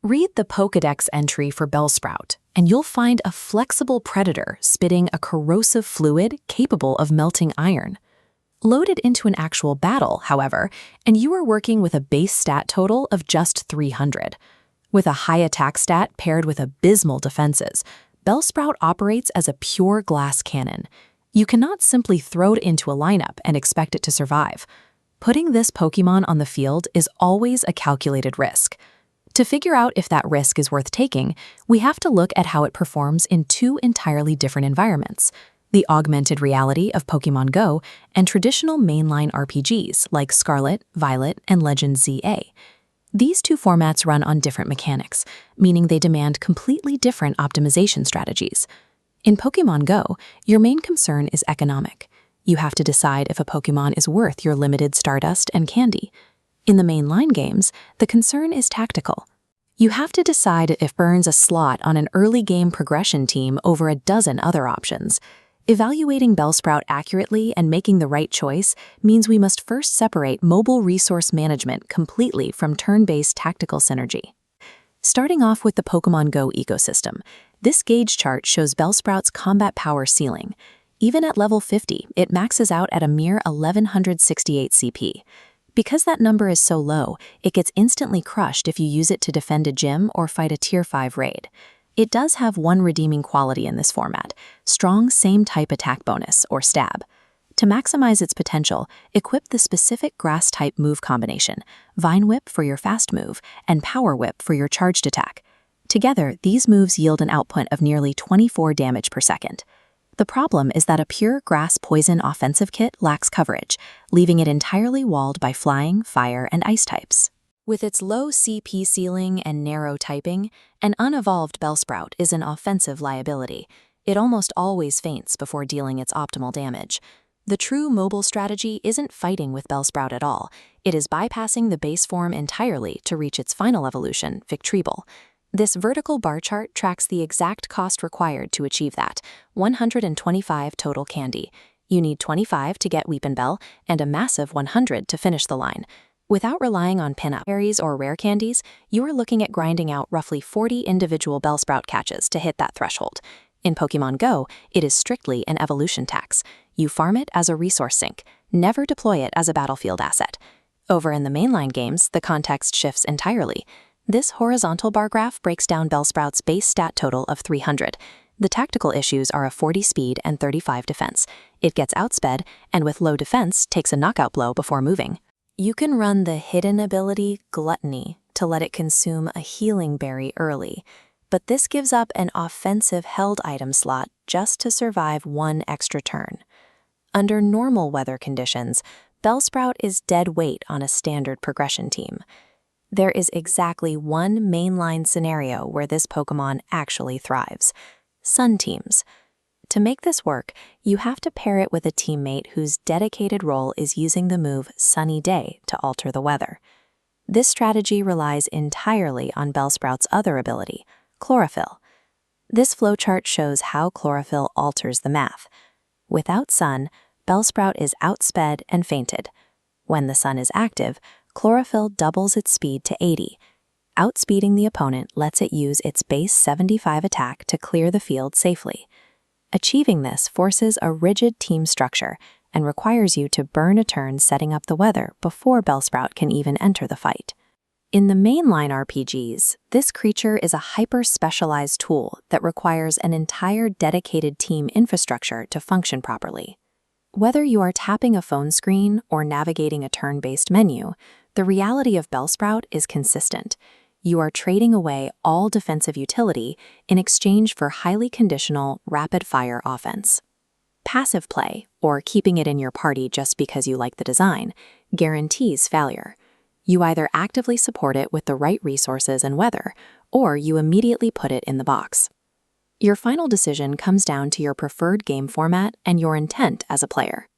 Read the Pokédex entry for Bellsprout, and you'll find a flexible predator spitting a corrosive fluid capable of melting iron. Load it into an actual battle, however, and you are working with a base stat total of just 300. With a high attack stat paired with abysmal defenses, Bellsprout operates as a pure glass cannon. You cannot simply throw it into a lineup and expect it to survive. Putting this Pokémon on the field is always a calculated risk. To figure out if that risk is worth taking, we have to look at how it performs in two entirely different environments: the augmented reality of Pokémon Go and traditional mainline RPGs like Scarlet, Violet, and Legend ZA. These two formats run on different mechanics, meaning they demand completely different optimization strategies. In Pokémon Go, your main concern is economic. You have to decide if a Pokémon is worth your limited Stardust and candy. In the mainline games, the concern is tactical. You have to decide if it earns a slot on an early game progression team over a dozen other options. Evaluating Bellsprout accurately and making the right choice means we must first separate mobile resource management completely from turn-based tactical synergy. Starting off with the Pokémon Go ecosystem, this gauge chart shows Bellsprout's combat power ceiling. Even at level 50, it maxes out at a mere 1168 CP. Because that number is so low, it gets instantly crushed if you use it to defend a gym or fight a Tier 5 raid. It does have one redeeming quality in this format: strong same-type attack bonus, or stab. To maximize its potential, equip the specific grass-type move combination: Vine Whip for your fast move and Power Whip for your charged attack. Together, these moves yield an output of nearly 24 damage per second. The problem is that a pure grass poison offensive kit lacks coverage, leaving it entirely walled by flying, fire, and ice types. With its low CP ceiling and narrow typing, an unevolved Bellsprout is an offensive liability. It almost always faints before dealing its optimal damage. The true mobile strategy isn't fighting with Bellsprout at all. It is bypassing the base form entirely to reach its final evolution, Victreebel. This vertical bar chart tracks the exact cost required to achieve that: 125 total candy. You need 25 to get Weepinbell and a massive 100 to finish the line. Without relying on pin-up berries or rare candies, you are looking at grinding out roughly 40 individual Bellsprout catches to hit that threshold. In Pokémon Go, it is strictly an evolution tax. You farm it as a resource sink, never deploy it as a battlefield asset. Over in the mainline games, the context shifts entirely. This horizontal bar graph breaks down Bellsprout's base stat total of 300. The tactical issues are a 40 speed and 35 defense. It gets outsped, and with low defense, takes a knockout blow before moving. You can run the hidden ability Gluttony to let it consume a healing berry early, but this gives up an offensive held item slot just to survive one extra turn. Under normal weather conditions, Bellsprout is dead weight on a standard progression team. There is exactly one mainline scenario where this Pokémon actually thrives: sun teams. To make this work, you have to pair it with a teammate whose dedicated role is using the move Sunny Day to alter the weather. This strategy relies entirely on Bellsprout's other ability, Chlorophyll. This flowchart shows how Chlorophyll alters the math. Without sun, Bellsprout is outsped and fainted. When the sun is active, Chlorophyll doubles its speed to 80. Outspeeding the opponent lets it use its base 75 attack to clear the field safely. Achieving this forces a rigid team structure and requires you to burn a turn setting up the weather before Bellsprout can even enter the fight. In the mainline RPGs, this creature is a hyper-specialized tool that requires an entire dedicated team infrastructure to function properly. Whether you are tapping a phone screen or navigating a turn-based menu, the reality of Bellsprout is consistent. You are trading away all defensive utility in exchange for highly conditional, rapid-fire offense. Passive play, or keeping it in your party just because you like the design, guarantees failure. You either actively support it with the right resources and weather, or you immediately put it in the box. Your final decision comes down to your preferred game format and your intent as a player.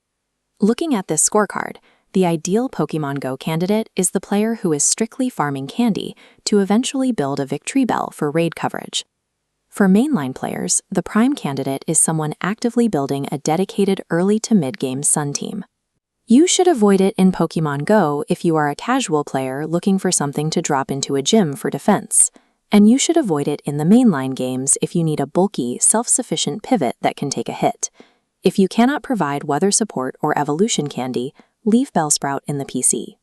Looking at this scorecard, the ideal Pokémon Go candidate is the player who is strictly farming candy to eventually build a Victreebel for raid coverage. For mainline players, the prime candidate is someone actively building a dedicated early to mid-game sun team. You should avoid it in Pokémon Go if you are a casual player looking for something to drop into a gym for defense. and you should avoid it in the mainline games if you need a bulky, self-sufficient pivot that can take a hit. If you cannot provide weather support or evolution candy, leave Bellsprout in the PC.